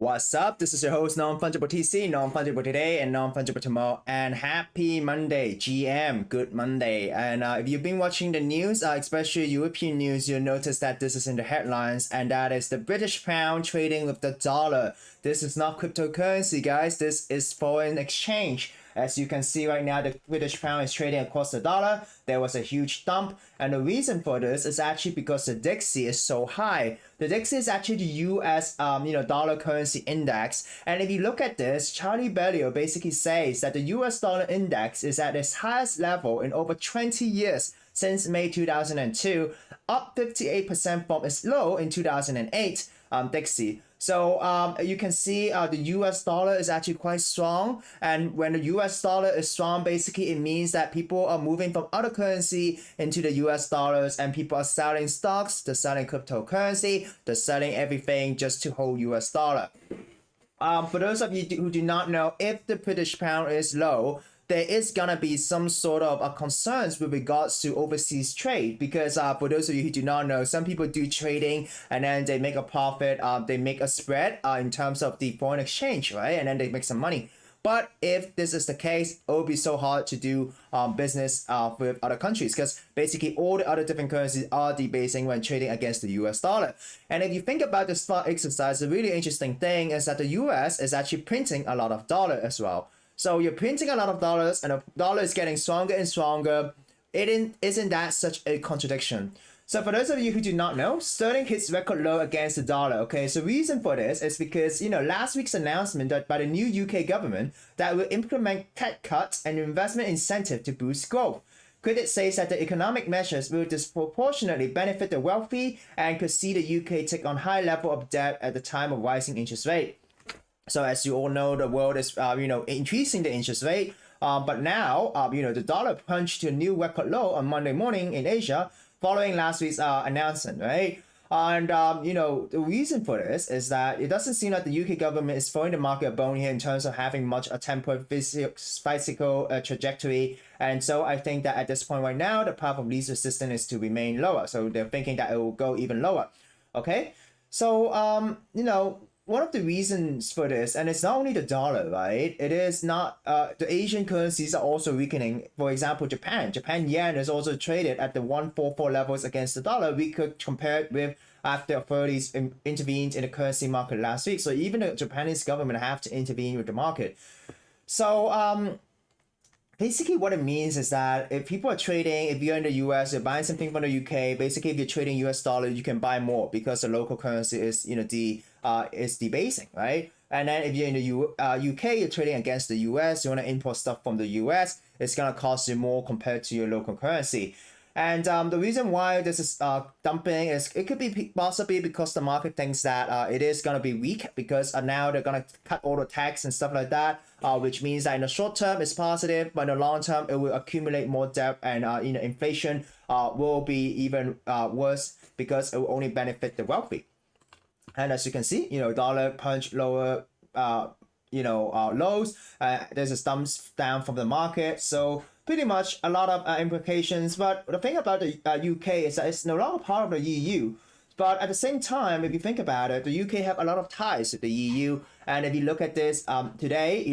What's up? This is your host, Non-Fungible TC, Non-Fungible today and Non-Fungible tomorrow. And happy Monday, GM, good Monday. And if you've been watching the news, especially European news, you'll notice that this is in the headlines, and that is the British pound trading with the dollar. This is not cryptocurrency, guys. This is foreign exchange. As you can see right now, the British pound is trading across the dollar. There was a huge dump, and the reason for this is actually because the DXY is so high. The DXY is actually the US, dollar currency index. And if you look at this, Charlie Bellio basically says that the US dollar index is at its highest level in over 20 years since May 2002, up 58% from its low in 2008, DXY. So you can see the US dollar is actually quite strong, and when the US dollar is strong, basically it means that people are moving from other currency into the US dollars, and people are selling stocks, they're selling cryptocurrency, they're selling everything just to hold US dollar. For those of you who do not know, if the British pound is low, there is gonna be some sort of concerns with regards to overseas trade, because for those of you who do not know, some people do trading and then they make a profit, they make a spread in terms of the foreign exchange, right? And then they make some money. But if this is the case, it will be so hard to do business with other countries, because basically all the other different currencies are debasing when trading against the US dollar. And if you think about this thought exercise, the really interesting thing is that the US is actually printing a lot of dollar as well. So you're printing a lot of dollars, and the dollar is getting stronger and stronger. Isn't that such a contradiction? So for those of you who do not know, sterling hits record low against the dollar. Okay, so reason for this is because, last week's announcement that by the new UK government that will implement tax cuts and investment incentive to boost growth. Critics say that the economic measures will disproportionately benefit the wealthy and could see the UK take on high level of debt at the time of rising interest rate. So as you all know, the world is, increasing the interest rate. But now, the dollar punched to a new record low on Monday morning in Asia following last week's announcement, right? And, the reason for this is that it doesn't seem like the UK government is throwing the market a bone here in terms of having much a temporary physical trajectory. And so I think that at this point right now, the path of least resistance is to remain lower. So they're thinking that it will go even lower. Okay? So, one of the reasons for this, and it's not only the dollar, right? It is not, the Asian currencies are also weakening. For example, Japan yen is also traded at the 144 levels against the dollar. We could compare it with after authorities intervened in the currency market last week. So even the Japanese government have to intervene with the market. So, basically what it means is that if people are trading, if you're in the US, you're buying something from the UK, basically if you're trading US dollar, you can buy more because the local currency is, is debasing, right? And then if you're in the UK, you're trading against the US, you want to import stuff from the US, it's going to cost you more compared to your local currency. And the reason why this is dumping is it could be possibly because the market thinks that it is going to be weak, because now they're going to cut all the tax and stuff like that, which means that in the short term it's positive, but in the long term it will accumulate more debt, and inflation will be even worse because it will only benefit the wealthy. And as you can see, dollar punch lower lows. There's a thumbs down from the market. So pretty much a lot of implications. But the thing about the UK is that it's no longer part of the EU. But at the same time, if you think about it, the UK have a lot of ties with the EU. And if you look at this today,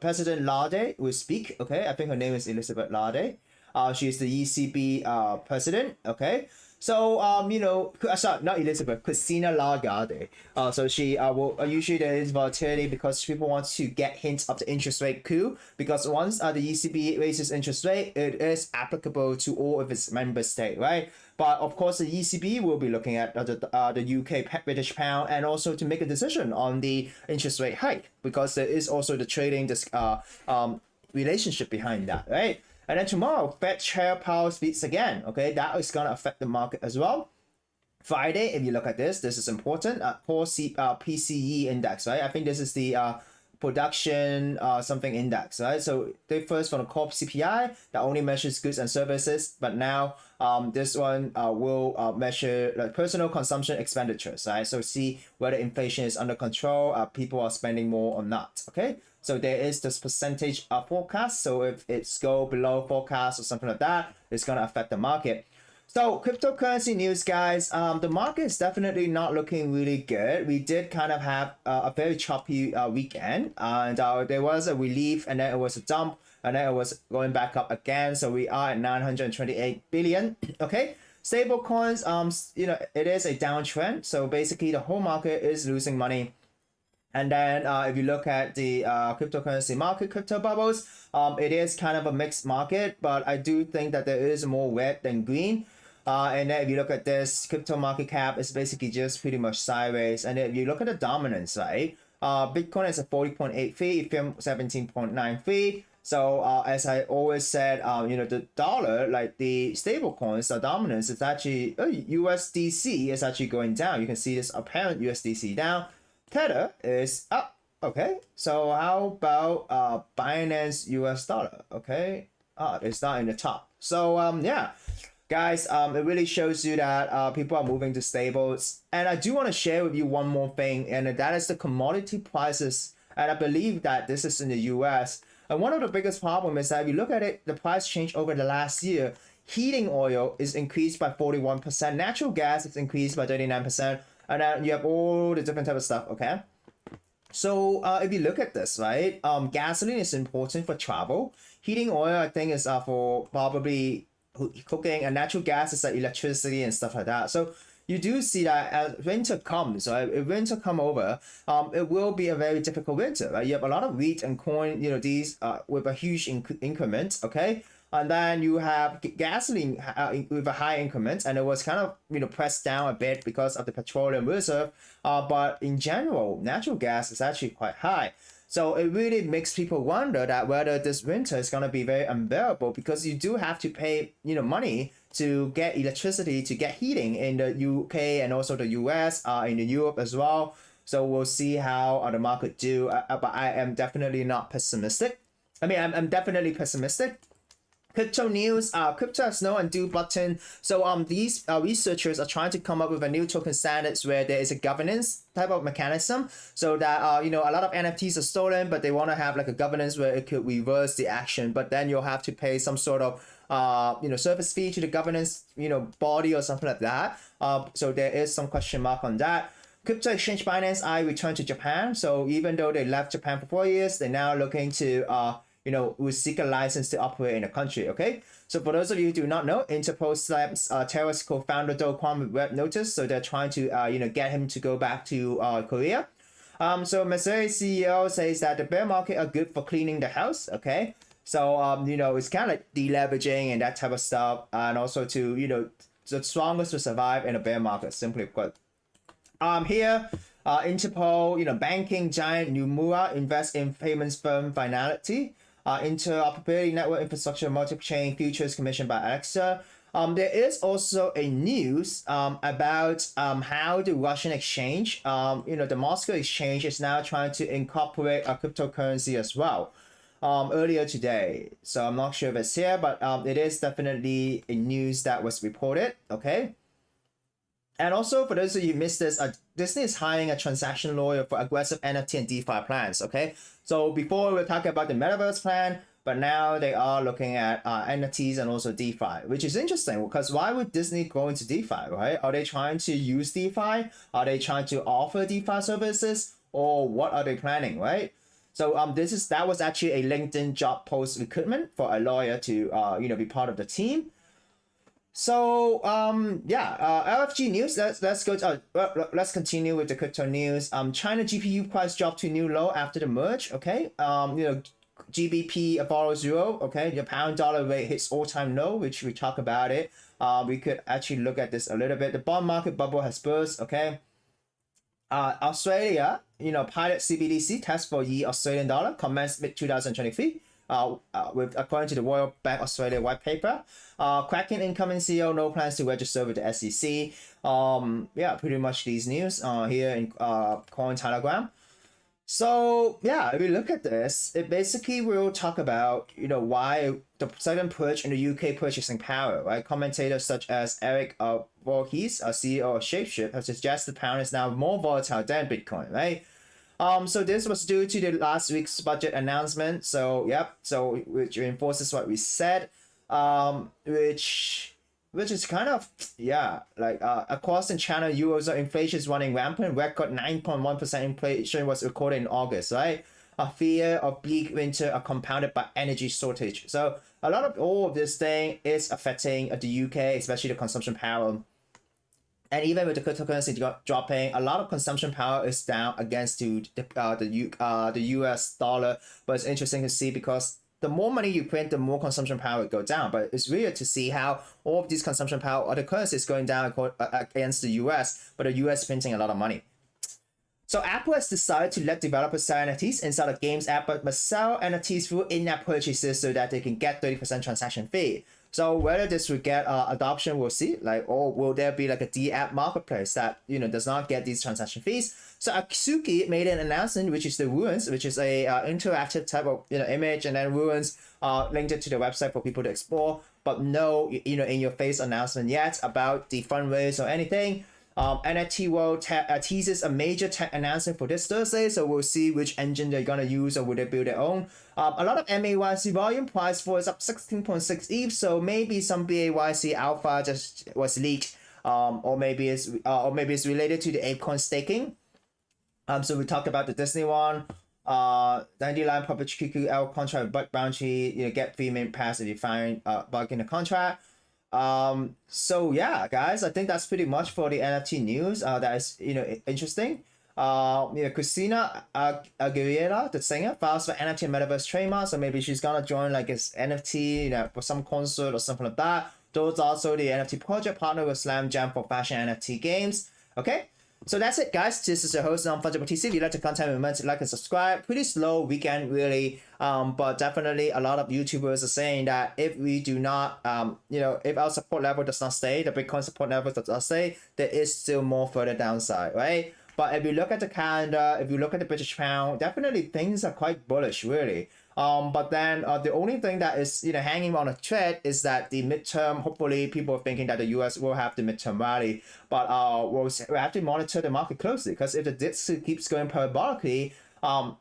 President Lagarde will speak. Okay, I think her name is Elizabeth Lagarde. She's the ECB president. Okay. So, sorry, not Elizabeth, Christina Lagarde. So she will usually there is volatility because people want to get hints of the interest rate coup, because once the ECB raises interest rate, it is applicable to all of its member states, right? But of course, the ECB will be looking at the UK British pound, and also to make a decision on the interest rate hike, because there is also the trading relationship behind that, right? And then tomorrow, Fed Chair Powell speaks again. Okay, that is going to affect the market as well. Friday, if you look at this is important. Core PCE index, right? I think this is the production something index, right? So they first from the core CPI that only measures goods and services, but now this one will measure like personal consumption expenditures, right? So see whether inflation is under control, people are spending more or not. Okay. So there is this percentage forecast. So if it's go below forecast or something like that, it's going to affect the market. So cryptocurrency news, guys. The market is definitely not looking really good. We did kind of have a very choppy weekend, and there was a relief, and then it was a dump, and then it was going back up again. So we are at 928 billion. Okay, stable coins. It is a downtrend. So basically, the whole market is losing money. And then if you look at the cryptocurrency market, crypto bubbles, it is kind of a mixed market, but I do think that there is more red than green. And then if you look at this crypto market cap, it's basically just pretty much sideways. And then if you look at the dominance, right? Bitcoin is at 40.8 fee, Ethereum 17.9 fee. So as I always said, the dollar, like the stable coins, the dominance is actually USDC is actually going down. You can see this apparent USDC down. Tether is up. Okay, so how about Binance US dollar? Okay, it's not in the top. So yeah, guys, it really shows you that people are moving to stables. And I do want to share with you one more thing, and that is the commodity prices. And I believe that this is in the US. And one of the biggest problems is that if you look at it, the price change over the last year. Heating oil is increased by 41%. Natural gas is increased by 39%. And then you have all the different type of stuff, okay? So if you look at this, right, gasoline is important for travel. Heating oil, I think, is for probably cooking, and natural gas is like electricity and stuff like that. So you do see that as winter comes, right? If winter come over, it will be a very difficult winter, right? You have a lot of wheat and corn, these with a huge increment, okay? And then you have gasoline with a high increment, and it was kind of pressed down a bit because of the petroleum reserve. But in general, natural gas is actually quite high. So it really makes people wonder that whether this winter is going to be very unbearable, because you do have to pay money to get electricity, to get heating in the UK and also the US, in the Europe as well. So we'll see how the market do. But I am definitely not pessimistic. I mean, I'm definitely pessimistic. Crypto news, crypto has no undo button. So these researchers are trying to come up with a new token standards where there is a governance type of mechanism, so that a lot of NFTs are stolen, but they want to have like a governance where it could reverse the action, but then you'll have to pay some sort of service fee to the governance body or something like that. So there is some question mark on that. Crypto exchange Binance I returned to Japan. So even though they left Japan for 4 years, they're now looking to will seek a license to operate in the country, okay? So for those of you who do not know, Interpol slaps terrorist co-founder Do Kwon with red notice, so they're trying to, get him to go back to Korea. So Missouri CEO says that the bear market are good for cleaning the house, okay? So, it's kind of like deleveraging and that type of stuff, and also to, the strongest will survive in a bear market, simply put. Here, Interpol, banking giant Nomura invests in payments firm Finality. Interoperability network infrastructure multi-chain futures commissioned by Alexa. There is also a news about how the Russian exchange, the Moscow exchange, is now trying to incorporate a cryptocurrency as well. Earlier today, so I'm not sure if it's here, but it is definitely a news that was reported. Okay. And also, for those of you who missed this, Disney is hiring a transaction lawyer for aggressive NFT and DeFi plans, okay? So before we were talking about the metaverse plan, but now they are looking at NFTs and also DeFi, which is interesting, because why would Disney go into DeFi, right? Are they trying to use DeFi? Are they trying to offer DeFi services? Or what are they planning, right? So that was actually a LinkedIn job post recruitment for a lawyer to be part of the team. So LFG news. Let's go to, let's continue with the crypto news. China GPU price dropped to new low after the merge. Okay. GBP follows zero. Okay, the pound dollar rate hits all-time low, which we talk about it. We could actually look at this a little bit. The bond market bubble has burst. Okay. Australia, pilot CBDC test for the Australian dollar commenced mid 2023. With according to the Royal Bank Australia white paper. Kraken incoming CEO no plans to register with the SEC. Pretty much these news here in Cointelegraph. So if you look at this, it basically will talk about why the sudden purge in the UK purchasing power, right? Commentators such as Eric Voorhees, CEO of Shapeshift, have suggested the pound is now more volatile than Bitcoin, right? So this was due to the last week's budget announcement. So which reinforces what we said. Which which is kind of, yeah, like across the China, Eurozone inflation is running rampant. Record 9.1% inflation was recorded in August, right? A fear of bleak winter are compounded by energy shortage. So a lot of all of this thing is affecting the UK, especially the consumption power. And even with the cryptocurrency dropping, a lot of consumption power is down against the US dollar. But it's interesting to see because the more money you print, the more consumption power will go down. But it's weird to see how all of these consumption power, other currencies going down against the US, but the US printing a lot of money. So Apple has decided to let developers sell NFTs inside of games app, but must sell NFTs through in-app purchases so that they can get 30% transaction fee. So whether this will get adoption, we'll see. Like, or will there be like a D-app marketplace that does not get these transaction fees? So Aksuki made an announcement, which is the Ruins, which is a interactive type of image, and then Ruins linked it to the website for people to explore, but no in your face announcement yet about the fundraise or anything. NFT World teases a major tech announcement for this Thursday, so we'll see which engine they're gonna use, or will they build their own. A lot of MAYC volume, price for is up 16.6 ETH, so maybe some BAYC alpha just was leaked, or maybe it's related to the ApeCoin staking. So we talked about the Disney one. 99 public QQL contract with bug bounty, get free mint pass if you find bug in the contract. So yeah, guys, I think that's pretty much for the NFT news. That is interesting. Christina Aguilera, the singer, files for NFT and Metaverse trademark, so maybe she's gonna join like his NFT, for some concert or something like that. Those also the NFT project partner with Slam Jam for fashion NFT games. Okay. So that's it, guys. This is your host, Non-Fungible TC. If you like the content, remember to like and subscribe. Pretty slow weekend, really. But definitely a lot of YouTubers are saying that if we do not, if our support level does not stay, the Bitcoin support level does not stay, there is still more further downside, right? But if you look at the calendar, if you look at the British pound, definitely things are quite bullish, really. But then the only thing that is hanging on a thread is that the midterm, hopefully people are thinking that the US will have the midterm rally, but we'll have to monitor the market closely, because if the DITS keeps going parabolically,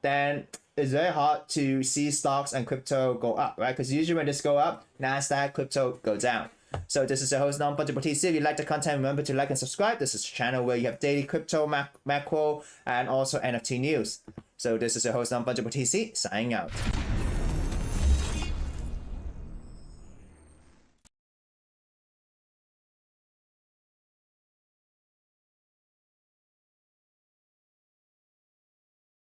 then it's very hard to see stocks and crypto go up, right? Because usually when this go up, NASDAQ, crypto go down. So this is your host, Non-Fungible TC. If you like the content, remember to like and subscribe. This is a channel where you have daily crypto, macro, and also NFT news. So this is your host, Non-Fungible TC, signing out.